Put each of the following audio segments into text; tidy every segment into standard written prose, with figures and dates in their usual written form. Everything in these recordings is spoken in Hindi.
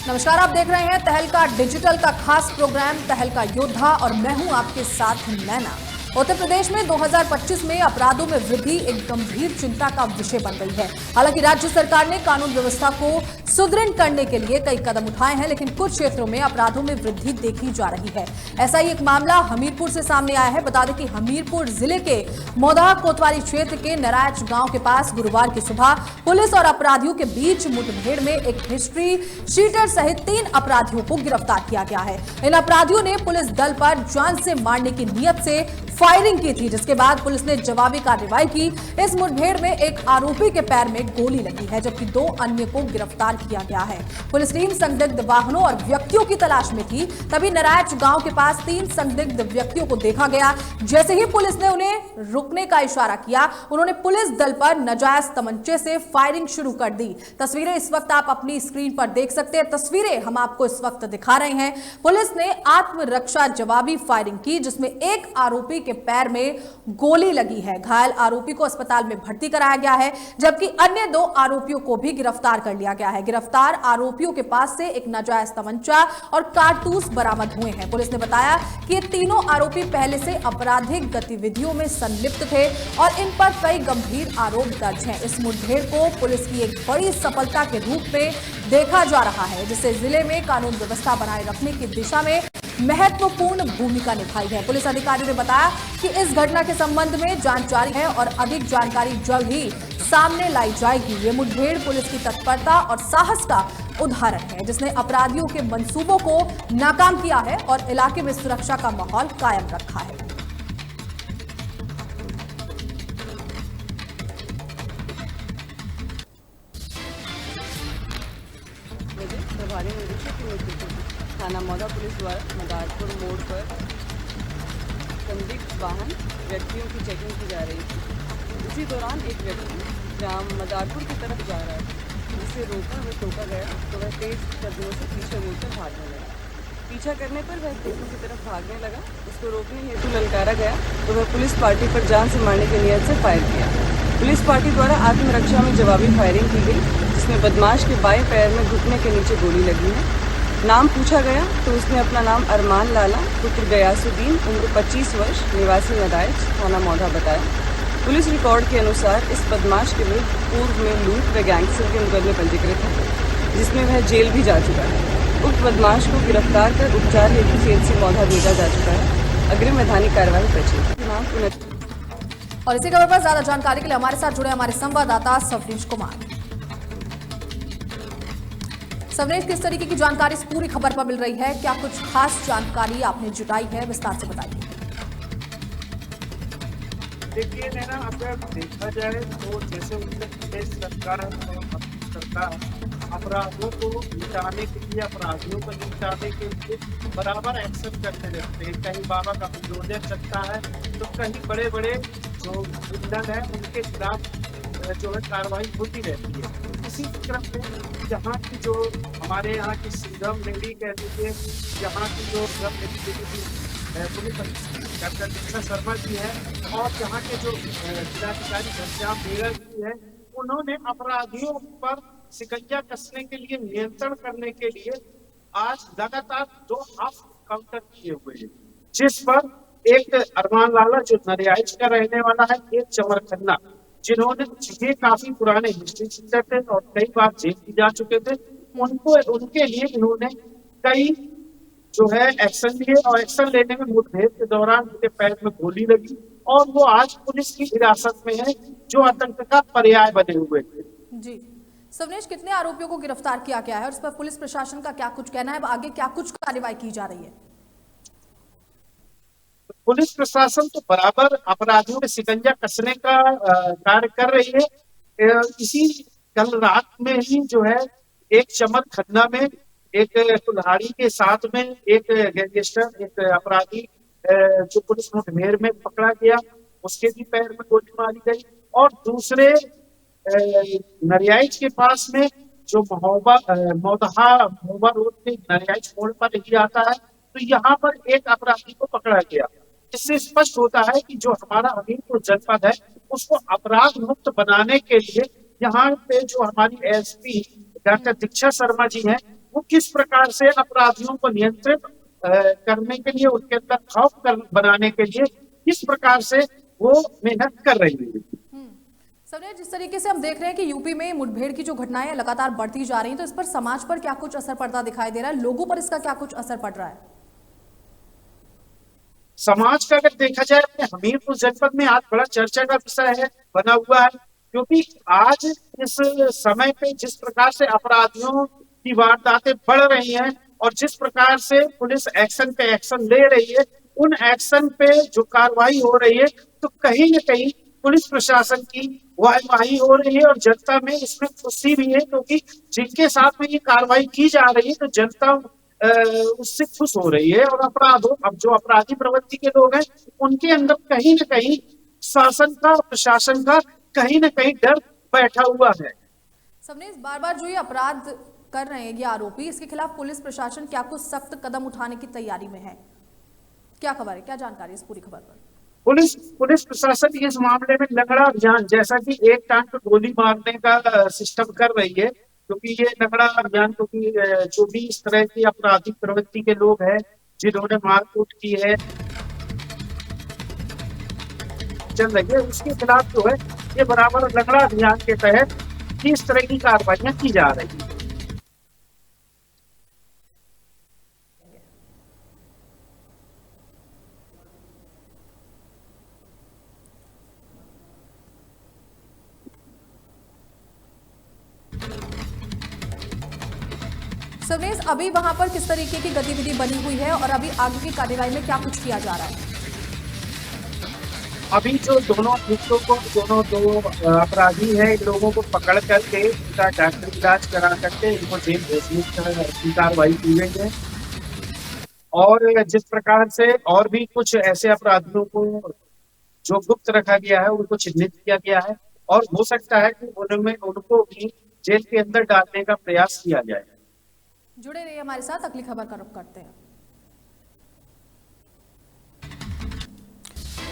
नमस्कार, आप देख रहे हैं तहलका डिजिटल का खास प्रोग्राम तहलका योद्धा और मैं हूं आपके साथ नैना। उत्तर प्रदेश में 2025 में अपराधों में वृद्धि एक गंभीर चिंता का विषय बन गई है। हालांकि राज्य सरकार ने कानून व्यवस्था को सुदृढ़ करने के लिए कई कदम उठाए हैं, लेकिन कुछ क्षेत्रों में अपराधों में वृद्धि देखी जा रही है। ऐसा ही एक मामला हमीरपुर से सामने आया है। बता दें कि हमीरपुर जिले के मोदा कोतवाली क्षेत्र के नरायच गांव के पास गुरुवार की सुबह पुलिस और अपराधियों के बीच मुठभेड़ में एक हिस्ट्री शीटर सहित 3 अपराधियों को गिरफ्तार किया गया है। इन अपराधियों ने पुलिस दल पर जान से मारने की नीयत से फायरिंग की थी, जिसके बाद पुलिस ने जवाबी कार्रवाई की। इस मुठभेड़ में एक आरोपी के पैर में गोली लगी है, जबकि 2 अन्य को गिरफ्तार किया गया है। पुलिस टीम संदिग्ध वाहनों और व्यक्तियों की तलाश में थी। तभी नरायच गांव के पास 3 संदिग्ध व्यक्तियों को देखा गया। जैसे ही पुलिस ने उन्हें रुकने का इशारा किया, उन्होंने पुलिस दल पर नाजायज तमंचे से फायरिंग शुरू कर दी। तस्वीरें इस वक्त आप अपनी स्क्रीन पर देख सकते हैं। तस्वीरें हम आपको इस वक्त दिखा रहे हैं। पुलिस ने आत्मरक्षा जवाबी फायरिंग की, जिसमें एक आरोपी के पैर में गोली लगी है। घायल आरोपी को अस्पताल में भर्ती कराया गया है, जबकि अन्य 2 आरोपियों को भी गिरफ्तार कर लिया गया है। गिरफ्तार आरोपियों के पास से एक नाजायज तमंचा और कारतूस बरामद हुए हैं। पुलिस ने बताया कि ये तीनों आरोपी पहले से आपराधिक गतिविधियों में संलिप्त थे और इन पर कई गंभीर आरोप दर्ज हैं। इस मुठभेड़ को पुलिस की एक बड़ी सफलता के रूप में देखा जा रहा है, जिससे जिले में कानून व्यवस्था बनाए रखने की दिशा में महत्वपूर्ण भूमिका निभाई है। पुलिस अधिकारियों ने बताया कि इस घटना के संबंध में जांच जारी है और अधिक जानकारी जल्द ही सामने लाई जाएगी। ये मुठभेड़ पुलिस की तत्परता और साहस का उदाहरण है, जिसने अपराधियों के मंसूबों को नाकाम किया है और इलाके में सुरक्षा का माहौल कायम रखा है। प्रभारी निरीक्षक के नेतृत्व में थाना मौदा पुलिस द्वारा मदारपुर मोड़ पर संदिग्ध वाहन व्यक्तियों की चेकिंग की जा रही थी। इसी दौरान एक व्यक्ति जहाँ मदारपुर की तरफ जा रहा था, जिसे टोका गया तो वह तेज कदमों से पीछे मुड़कर भागने लगा। पीछा करने पर वह खेतों की तरफ भागने लगा। उसको रोकने हेतु ललकारा गया तो वह पुलिस पार्टी पर जान से मारने की नीयत से फायर किया। पुलिस पार्टी द्वारा आत्मरक्षा में जवाबी फायरिंग की गई, जिसमें बदमाश के बाएं पैर में घुटने के नीचे गोली लगी है। नाम पूछा गया तो उसने अपना नाम अरमान लाला पुत्र गयासुद्दीन उम्र 25 वर्ष निवासी नरायच थाना मौधा बताया। पुलिस रिकॉर्ड के अनुसार इस बदमाश के विरुद्ध पूर्व में लूट व गैंगस्टर के मुकदमे पंजीकृत है, जिसमें वह जेल भी जा चुका है। उक्त बदमाश को गिरफ्तार कर उपचार हेतु जेल से मौधा भेजा जा चुका है। अग्रिम वैधानिक कार्रवाई प्रचलित। और इसी खबर पर ज्यादा जानकारी के लिए हमारे साथ जुड़े हमारे संवाददाता सवनेश कुमार। सवनेश, किस तरीके की जानकारी इस पूरी खबर पर मिल रही है? क्या कुछ खास जानकारी आपने जुटाई है? विस्तार से बताइए। देखिए नैना, अगर देखा जाए तो जैसे उत्तर प्रदेश सरकार अपराधों को निपटाने के लिए, अपराधियों को निपटाने के लिए बराबर एक्शन करते रहते हैं। कहीं बाबा का विरोधन चलता है तो कहीं बड़े बड़े जो विलन है उनके खिलाफ जो है कार्रवाई होती रहती है। इसी क्रम में यहाँ की जो हमारे यहाँ की सिंघम लेडी कह लीजिए, यहाँ की जो पुलिस डॉक्टर दीक्षा शर्मा जी है और यहाँ के जो जिलाधिकारी घनश्याम बेगल जी है, उन्होंने अपराधियों पर शिकंजा कसने के लिए, नियंत्रण करने के लिए आज लगातार 2 काउंटर किए हुए हैं, जिस पर एक अरमान लाला जो नरियाइच का रहने वाला है, एक चमर खन्ना जिन्होंने ये काफी पुराने हिस्ट्री टीचर थे और कई बार जेल भी जा चुके थे, उनके लिए इन्होंने कई जो है एक्शन लिए और एक्शन लेने में मुठभेड़ के दौरान उनके पैर में गोली लगी और वो आज पुलिस की हिरासत में है, जो आतंक का पर्याय बने हुए थे। जी सवनेश, कितने आरोपियों को गिरफ्तार किया गया है और इस पर पुलिस प्रशासन का क्या कुछ कहना है? आगे क्या कुछ कार्रवाई की जा रही है? पुलिस प्रशासन तो बराबर अपराधियों में शिकंजा कसने का कार्य कर रही है। इसी कल रात में ही जो है एक चमर खन्ना में एक कुल्हाड़ी के साथ में एक गैंगस्टर, एक अपराधी जो पुलिस मुठभेड़ में पकड़ा गया, उसके भी पैर में गोली मारी गई। और दूसरे नरियाइच के पास में जो महोबा रोड के नरियाइच मोड़ पर ही आता है, तो यहाँ पर एक अपराधी को पकड़ा गया। इससे स्पष्ट होता है कि जो हमारा हमीरपुर जनपद है उसको अपराध मुक्त बनाने के लिए यहाँ पे जो हमारी एसपी डॉक्टर दीक्षा शर्मा जी हैं, वो किस प्रकार से अपराधियों को नियंत्रित करने के लिए, उनके अंदर खौफ बनाने के लिए किस प्रकार से वो मेहनत कर रही है। सर, जिस तरीके से हम देख रहे हैं कि यूपी में मुठभेड़ की जो घटनाएं लगातार बढ़ती जा रही हैं, तो इस पर समाज पर क्या कुछ असर पड़ता दिखाई दे रहा है? लोगों पर इसका क्या कुछ असर पड़ रहा है? समाज का अगर देखा जाए अपने हमीरपुर जनपद में आज बड़ा चर्चा का विषय है बना हुआ है, क्योंकि आज इस समय पे जिस प्रकार से अपराधियों की वारदातें बढ़ रही हैं और जिस प्रकार से पुलिस एक्शन पे एक्शन ले रही है, उन एक्शन पे जो कार्रवाई हो रही है, तो कहीं न कहीं पुलिस प्रशासन की वाहवाही हो रही है और जनता में इसमें खुशी भी है, क्योंकि जिनके साथ में ये कार्रवाई की जा रही है तो जनता उससे खुश हो रही है। और अब जो अपराधी प्रवृत्ति के लोग हैं, उनके अंदर कहीं न कहीं शासन का, प्रशासन का कहीं न कहीं डर बैठा हुआ है। सबने बार बार जो ये अपराध कर रहे हैं ये आरोपी, इसके खिलाफ पुलिस प्रशासन क्या कुछ सख्त कदम उठाने की तैयारी में है? क्या खबर है, क्या जानकारी है इस पूरी खबर पर? पुलिस प्रशासन इस मामले में लंगड़ा अभियान, जैसा कि एक टांग पे गोली मारने का सिस्टम कर रही है, क्योंकि ये लंगड़ा अभियान, क्योंकि जो भी इस तरह की आपराधिक प्रवृत्ति के लोग हैं जिन्होंने मारकूट की है चल रही है, उसके खिलाफ जो है ये बराबर लंगड़ा अभियान के तहत इस तरह की कार्रवाइयां की जा रही है। सवनेश, अभी वहां पर किस तरीके की गतिविधि बनी हुई है और अभी आगे की कार्रवाई में क्या कुछ किया जा रहा है? अभी जो दोनों दो अपराधी हैं, इन लोगों को पकड़ करके इनका डॉक्टरी इलाज करा करके इनको जेल भेजने की कार्रवाई की गई है। और जिस प्रकार से और भी कुछ ऐसे अपराधियों को जो गुप्त रखा गया है उनको चिन्हित किया गया है, और हो सकता है कि उनको भी जेल के अंदर डालने का प्रयास किया जाए। जुड़े रहिए हमारे साथ, अगली खबर का रुख करते हैं।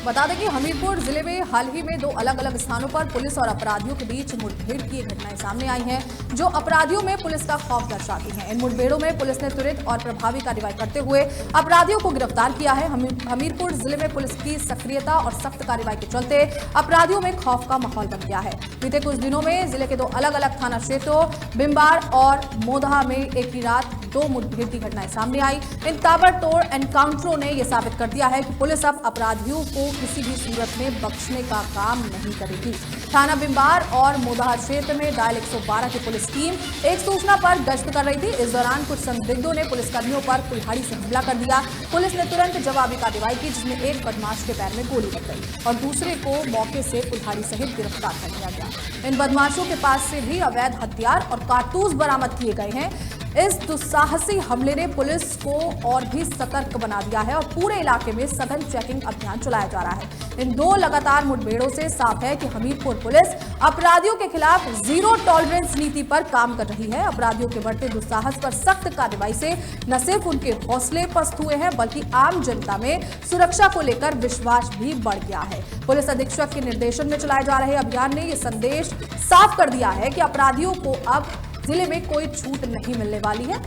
बता दें कि हमीरपुर जिले में हाल ही में 2 अलग अलग स्थानों पर पुलिस और अपराधियों के बीच मुठभेड़ की घटनाएं सामने आई हैं, जो अपराधियों में पुलिस का खौफ दर्शाती हैं। इन मुठभेड़ों में पुलिस ने त्वरित और प्रभावी कार्रवाई करते हुए अपराधियों को गिरफ्तार किया है। हमीरपुर जिले में पुलिस की सक्रियता और सख्त कार्रवाई के चलते अपराधियों में खौफ का माहौल बन गया है। बीते कुछ दिनों में जिले के 2 अलग अलग थाना क्षेत्रों बिम्बार और मोदहा में एक ही रात 2 मुठभेड़ की घटनाएं सामने आई। इन ताबड़तोड़ एनकाउंटरों ने यह साबित कर दिया है कि पुलिस अब अपराधियों को किसी भी सूरत में बख्शने का काम नहीं करेगी। थाना बिम्बार और मोदहा क्षेत्र में डायल 112 की पुलिस टीम एक सूचना पर गश्त कर रही थी। इस दौरान कुछ संदिग्धों ने पुलिसकर्मियों पर कुल्हाड़ी से हमला कर दिया। पुलिस ने तुरंत जवाबी कार्रवाई की, जिसमें एक बदमाश के पैर में गोली लग गई और दूसरे को मौके से कुल्हाड़ी सहित गिरफ्तार कर लिया गया। इन बदमाशों के पास से भी अवैध हथियार और कारतूस बरामद किए गए हैं। इस दुस्साहसी हमले ने पुलिस को और भी सतर्क बना दिया है और पूरे इलाके में सघन चेकिंग अभियान चलाया जा रहा है। इन 2 लगातार मुठभेड़ों से साफ है कि हमीरपुर पुलिस अपराधियों के खिलाफ जीरो टॉलरेंस नीति पर काम कर रही है। अपराधियों के बढ़ते दुस्साहस पर सख्त कार्रवाई से न सिर्फ उनके हौसले पस्त हुए हैं, बल्कि आम जनता में सुरक्षा को लेकर विश्वास भी बढ़ गया है। पुलिस अधीक्षक के निर्देशन में चलाए जा रहे अभियान ने यह संदेश साफ कर दिया है कि अपराधियों को अब जिले में कोई छूट नहीं मिलने वाली है।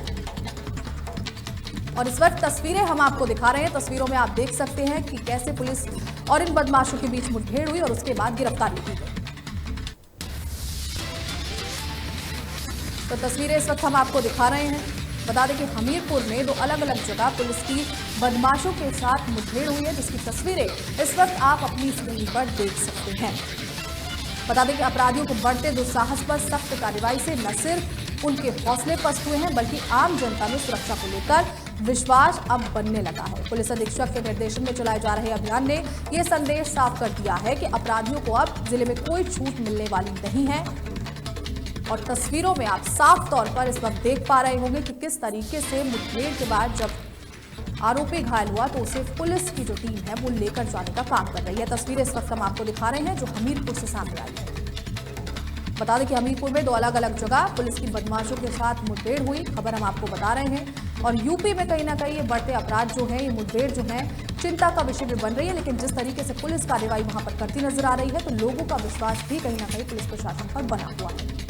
और इस वक्त तस्वीरें हम आपको दिखा रहे हैं। तस्वीरों में आप देख सकते हैं कि कैसे पुलिस और इन बदमाशों के बीच मुठभेड़ हुई और उसके बाद गिरफ्तारी की गई। तो तस्वीरें इस वक्त हम आपको दिखा रहे हैं। बता दें कि हमीरपुर में 2 अलग अलग जगह पुलिस की बदमाशों के साथ मुठभेड़ हुई है, जिसकी तस्वीरें इस वक्त आप अपनी स्क्रीन पर देख सकते हैं। बता दें कि अपराधियों को बढ़ते दुस्साहस पर सख्त कार्रवाई से न सिर्फ उनके हौसले पस्त हुए हैं, बल्कि आम जनता में सुरक्षा को लेकर विश्वास अब बनने लगा है। पुलिस अधीक्षक के निर्देशन में चलाए जा रहे अभियान ने यह संदेश साफ कर दिया है कि अपराधियों को अब जिले में कोई छूट मिलने वाली नहीं है। और तस्वीरों में आप साफ तौर पर इस वक्त देख पा रहे होंगे कि किस तरीके से मुठभेड़ के बाद जब आरोपी घायल हुआ तो उसे पुलिस की जो टीम है वो लेकर जाने का काम कर रही है। तस्वीरें इस वक्त हम आपको दिखा रहे हैं जो हमीरपुर से सामने आई है। बता दें कि हमीरपुर में 2 अलग अलग जगह पुलिस की बदमाशों के साथ मुठभेड़ हुई, खबर हम आपको बता रहे हैं। और यूपी में कहीं ना कहीं ये बढ़ते अपराध जो है, ये मुठभेड़ जो है चिंता का विषय भी बन रही है। लेकिन जिस तरीके से पुलिस कार्रवाई वहां पर करती नजर आ रही है, तो लोगों का विश्वास भी कहीं ना कहीं पुलिस प्रशासन पर बना हुआ है।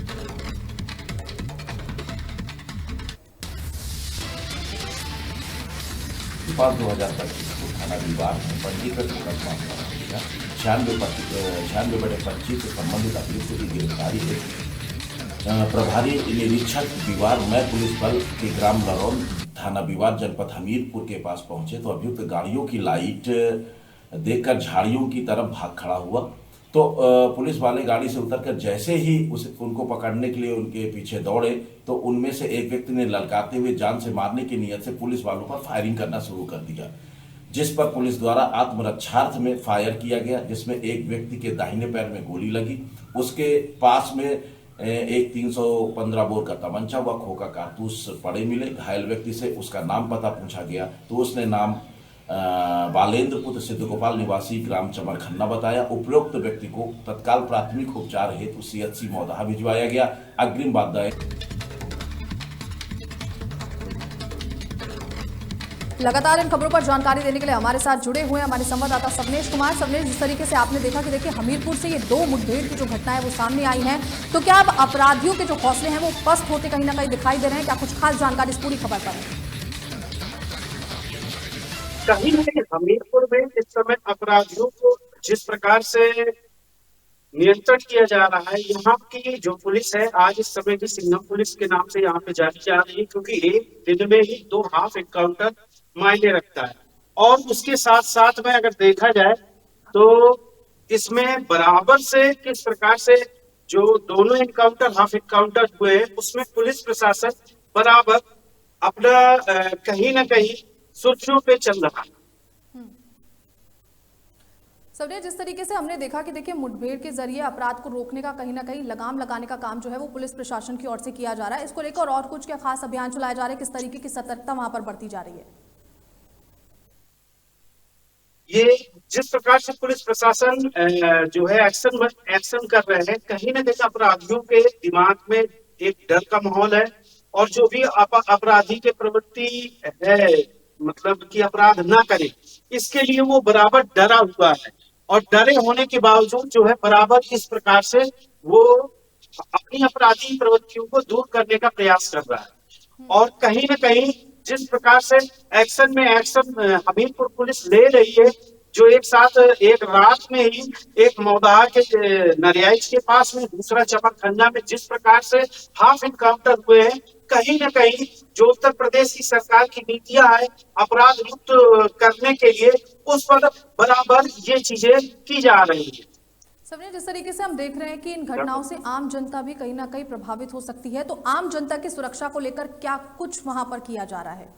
19/5/2025 को थाना विवाद में पंजीकृत मुकदमा दर्ज किया 96/25 से संबंधित अभियुक्त की गिरफ्तारी है। प्रभारी निरीक्षक विवाद में पुलिस बल के ग्राम लरौन थाना विवाद जनपद हमीरपुर के पास पहुंचे तो अभियुक्त गाड़ियों की लाइट देखकर झाड़ियों की तरफ भाग खड़ा हुआ। तो पुलिस वाले गाड़ी से उतरकर जैसे ही उनको पकड़ने के लिए उनके पीछे दौड़े तो उनमें से एक व्यक्ति ने ललकारते हुए जान से मारने की नीयत से पुलिस वालों पर फायरिंग करना शुरू कर दिया, जिस पर पुलिस द्वारा आत्मरक्षार्थ में फायर किया गया, जिसमें एक व्यक्ति के दाहिने पैर में गोली लगी। उसके पास में एक 315 बोर का तमंचा व खोखा कारतूस पड़े मिले। घायल व्यक्ति से उसका नाम पता पूछा गया तो उसने नाम बालेंद्र पुत्र सिद्धगोपाल निवासी ग्राम चमरखन्ना बताया। उपरोक्त व्यक्ति को तत्काल प्राथमिक उपचार हेतु CHC मौदाहा भिजवाया गया। अग्रिम बात लगातार इन खबरों पर जानकारी देने के लिए हमारे साथ जुड़े हुए हैं हमारे संवाददाता सवनेश कुमार। सवनेश, जिस तरीके से आपने देखा कि देखिए हमीरपुर से ये 2 मुठभेड़ की जो घटना है वो सामने आई है, तो क्या अब अपराधियों के जो हौसले हैं वो पस्त होते कहीं ना कहीं दिखाई दे रहे हैं? क्या कुछ खास जानकारी इस पूरी खबर पर है? कहीं न कहीं हमीरपुर में इस समय अपराधियों को जिस प्रकार से नियंत्रण किया जा रहा है, यहाँ की जो पुलिस है आज इस समय की सिंघम पुलिस के नाम से यहाँ पे जानी जा रही है, क्योंकि एक दिन में ही 2 हाफ एनकाउंटर मायने रखता है। और उसके साथ साथ में अगर देखा जाए तो इसमें बराबर से किस प्रकार से जो दोनों एनकाउंटर हाफ एनकाउंटर हुए हैं उसमें पुलिस प्रशासन बराबर अपना कहीं ना कहीं सुर्खियों पे चल रहा है। सवरिया, जिस तरीके से हमने देखा कि देखिए मुठभेड़ के जरिए अपराध को रोकने का कहीं ना कहीं लगाम लगाने का काम जो है वो पुलिस प्रशासन की ओर से किया जा रहा है, इसको लेकर और कुछ क्या खास अभियान चलाए जा रहे हैं? किस तरीके की सतर्कता वहां पर बरती जा रही है? ये जिस प्रकार से पुलिस प्रशासन जो है एक्शन कर रहे हैं, कहीं ना कहीं अपराधियों के दिमाग में एक डर का माहौल है। और जो भी अपराधी के प्रवृत्ति है, मतलब कि अपराध ना करे, इसके लिए वो बराबर डरा हुआ है। और डरे होने के बावजूद जो है बराबर इस प्रकार से वो अपनी अपराधी प्रवृत्तियों को दूर करने का प्रयास कर रहा है। और कहीं ना कहीं जिस प्रकार से एक्शन हमीरपुर पुलिस ले रही है, जो एक साथ एक रात में ही एक मौदाहा के नरियाइच के पास में, दूसरा चमरखन्ना में जिस प्रकार से हाफ एनकाउंटर हुए हैं, कहीं ना कहीं जो उत्तर प्रदेश की सरकार की नीतियां है अपराध मुक्त करने के लिए, उस पर बराबर ये चीजें की जा रही है। सवरिया, जिस तरीके से हम देख रहे हैं कि इन घटनाओं से आम जनता भी कहीं ना कहीं प्रभावित हो सकती है, तो आम जनता की सुरक्षा को लेकर क्या कुछ वहां पर किया जा रहा है?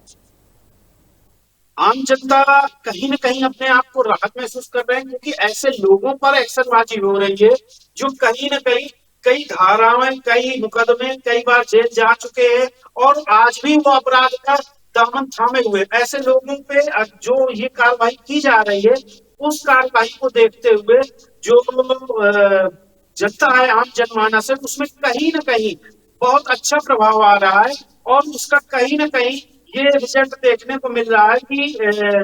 आम जनता कहीं न कहीं अपने आप को राहत महसूस कर रहे हैं, क्योंकि ऐसे लोगों पर एक्शनबाजी हो रही है जो कहीं न कहीं कई धाराएं, कई मुकदमे, कई बार जेल जा चुके हैं और आज भी वो अपराध का दामन थामे हुए। ऐसे लोगों पे जो ये कार्रवाई की जा रही है, उस कार्रवाई को देखते हुए जो जनता है, आम जनमानस है, उसमें कहीं न कहीं बहुत अच्छा प्रभाव आ रहा है। और उसका कहीं न कहीं ये रिजल्ट देखने को मिल रहा है कि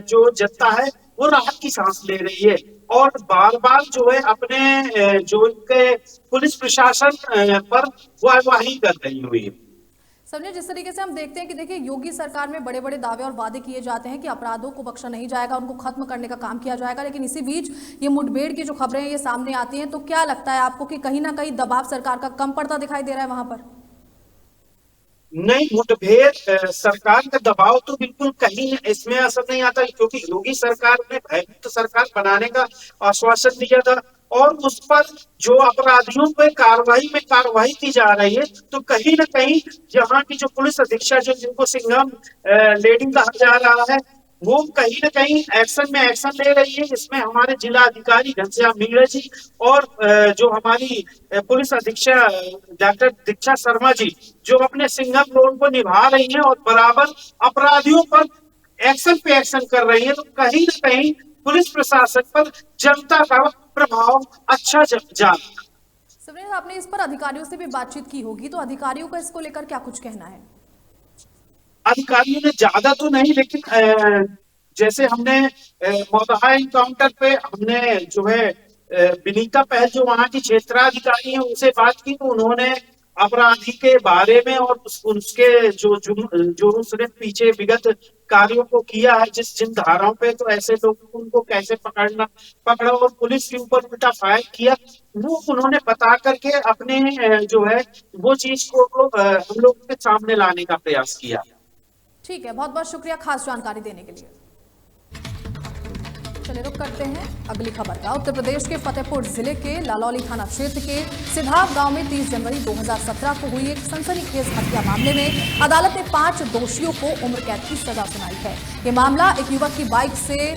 जो जनता है वो राहत की सांस ले रही है और बार बार जो है अपने जो इनके पुलिस प्रशासन पर वाहवाही कर रही हुई है। सवरिया, जिस तरीके से हम देखते हैं कि देखिए योगी सरकार में बड़े बड़े दावे और वादे किए जाते हैं कि अपराधों को बख्शा नहीं जाएगा, उनको खत्म करने का काम किया जाएगा, लेकिन इसी बीच ये मुठभेड़ की जो खबरें हैं ये सामने आती हैं, तो क्या लगता है आपको कि कहीं ना कहीं दबाव सरकार का कम पड़ता दिखाई दे रहा है वहां पर? नहीं, मुठभेड़ सरकार का दबाव तो बिल्कुल कहीं इसमें असर नहीं आता, क्योंकि योगी सरकार ने भयमुक्त सरकार बनाने का आश्वासन दिया था और उस पर जो अपराधियों पे कार्रवाई की जा रही है, तो कहीं ना कहीं यहाँ की जो पुलिस अधीक्षक जो जिनको सिंघम लेडी कहा जा रहा है, वो कहीं ना कहीं एक्शन ले रही है। इसमें हमारे जिला अधिकारी घनश्याम मीणा जी और जो हमारी पुलिस अधीक्षक डॉक्टर दीक्षा शर्मा जी जो अपने सिंघम रोल को निभा रही हैं और बराबर अपराधियों पर एक्शन पे एक्शन कर रही है, तो कहीं ना कहीं पुलिस प्रशासन पर जनता का प्रभाव अच्छा जा रहा है। सवरिया, आपने इस पर अधिकारियों से भी बातचीत की होगी, तो अधिकारियों का इसको लेकर क्या कुछ कहना है? अधिकारियों ने ज्यादा तो नहीं, लेकिन जैसे हमने मौदाहा एनकाउंटर पे हमने जो है विनीता पहल जो वहां की क्षेत्राधिकारी है उनसे बात की, तो उन्होंने अपराधी के बारे में और उसके जो उसने पीछे विगत कार्यों को किया है जिन धाराओं पे, तो ऐसे लोगों उनको कैसे पकड़ा और पुलिस के ऊपर उल्टा फायर किया, वो उन्होंने बता करके अपने जो है वो चीज को हम लोगों के सामने लाने का प्रयास किया। ठीक है, बहुत बहुत शुक्रिया खास जानकारी देने के लिए। चलिए रुक करते हैं अगली खबर का। उत्तर प्रदेश के फतेहपुर जिले के लालौली थाना क्षेत्र के सिधाव गांव में 30 जनवरी 2017 को हुई एक सनसनीखेज हत्या मामले में अदालत ने 5 दोषियों को उम्र कैद की सजा सुनाई है। ये मामला एक युवक की बाइक से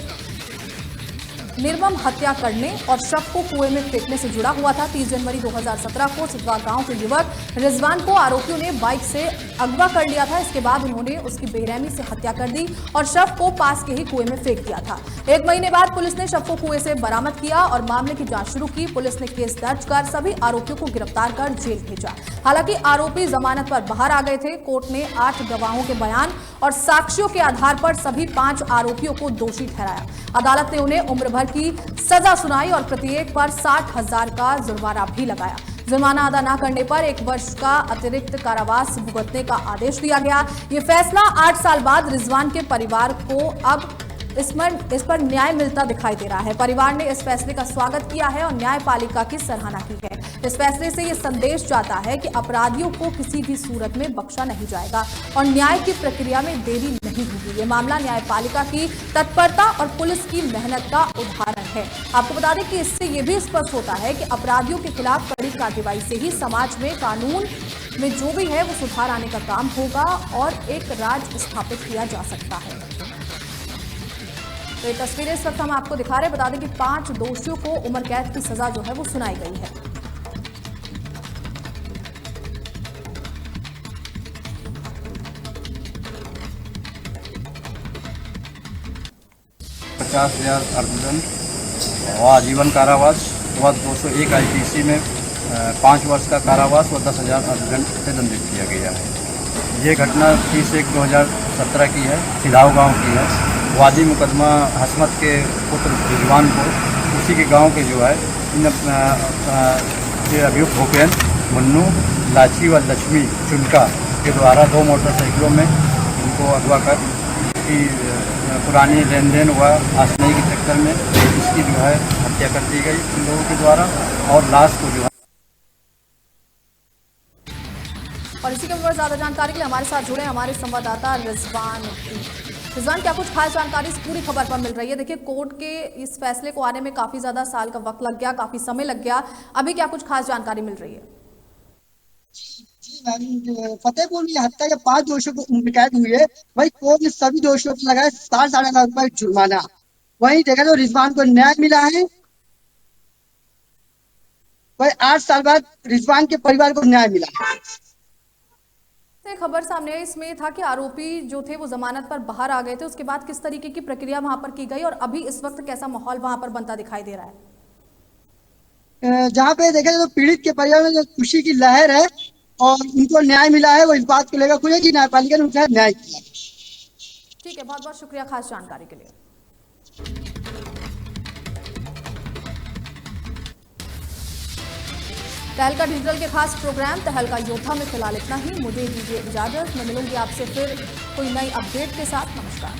निर्मम हत्या करने और शव को कुएं में फेंकने से जुड़ा हुआ था। 30 जनवरी 2017 को सिधवा गांव के युवक रिजवान को आरोपियों ने बाइक से अगवा कर लिया था। इसके बाद उन्होंने उसकी बेरहमी से हत्या कर दी और शव को पास के ही कुएं में फेंक दिया था। 1 महीने बाद पुलिस ने शव को कुएं से बरामद किया और मामले की जांच शुरू की। पुलिस ने केस दर्ज कर सभी आरोपियों को गिरफ्तार कर जेल भेजा। हालांकि आरोपी जमानत पर बाहर आ गए थे। कोर्ट ने 8 गवाहों के बयान और साक्ष्यों के आधार पर सभी 5 आरोपियों को दोषी ठहराया। अदालत ने उन्हें उम्र भर की सजा सुनाई और प्रत्येक पर 60,000 का जुर्माना भी लगाया। जुर्माना अदा न करने पर 1 वर्ष का अतिरिक्त कारावास भुगतने का आदेश दिया गया। ये फैसला 8 साल बाद रिजवान के परिवार को अब इस पर न्याय मिलता दिखाई दे रहा है। परिवार ने इस फैसले का स्वागत किया है और न्यायपालिका की सराहना की है। इस फैसले से ये संदेश जाता है कि अपराधियों को किसी भी सूरत में बख्शा नहीं जाएगा और न्याय की प्रक्रिया में देरी नहीं होगी। ये मामला न्यायपालिका की तत्परता और पुलिस की मेहनत का उदाहरण है। आपको बता दें कि इससे ये भी स्पष्ट होता है कि अपराधियों के खिलाफ कड़ी कार्रवाई से ही समाज में कानून में जो भी है वो सुधार आने का काम होगा और एक राज स्थापित किया जा सकता है। तो ये तस्वीरें इस वक्त हम आपको दिखा रहे हैं। बता दें कि 5 दोषियों को उम्र कैद की सजा जो है वो सुनाई गई है। $50,000 अर्थदंड और आजीवन कारावास व 201 IPC में 5 वर्ष का कारावास व 10,000 अर्थदंड से दंडित किया गया है। ये घटना 30/1/2017 की है, सिधाव गांव की है। वादी मुकदमा हसमत के पुत्र रिजवान को उसी के गांव के जो है इन अभियुक्त भूपेंद्र, मुन्नू, लाची व लक्ष्मी चुनका के द्वारा 2 मोटरसाइकिलों में इनको अगवा कर की पुरानी लेन देन व आसनई के चक्कर में इसकी जो है हत्या कर दी गई इन लोगों के द्वारा और लाश को जो है। और इसी के ऊपर ज्यादा जानकारी के लिए हमारे साथ जुड़े हमारे संवाददाता रिजवान। रिजवान, क्या कुछ खास जानकारी इस पूरी खबर पर मिल रही है? देखिए, कोर्ट के इस फैसले को आने में काफी ज्यादा साल का वक्त लग गया, काफी समय लग गया। अभी क्या कुछ खास जानकारी मिल रही है? जी मैम, फतेहपुर में हत्या के 5 दोषियों को उम्र कैद हुई है। वही कोर्ट ने सभी दोषियों को लगाया 60,000 रुपए जुर्माना। वही देखा तो रिजवान को न्याय मिला है। वही 8 साल बाद रिजवान के परिवार को न्याय मिला है। खबर सामने आई, इसमें था कि आरोपी जो थे वो जमानत पर बाहर आ गए थे। उसके बाद किस तरीके की प्रक्रिया वहां पर की गई और अभी इस वक्त कैसा माहौल वहां पर बनता दिखाई दे रहा है? जहाँ पे देखा जाए तो पीड़ित के परिवार में जो खुशी की लहर है और उनको न्याय मिला है, वो इस बात को लेकर खुश है कि न्यायपालिका ने उनका न्याय किया। ठीक है, बहुत बहुत शुक्रिया खास जानकारी के लिए। तहलका डिजिटल के खास प्रोग्राम तहलका योद्धा में फिलहाल इतना ही। मुझे दीजिए इजाजत, मैं मिलूंगी आपसे फिर कोई नई अपडेट के साथ। नमस्कार।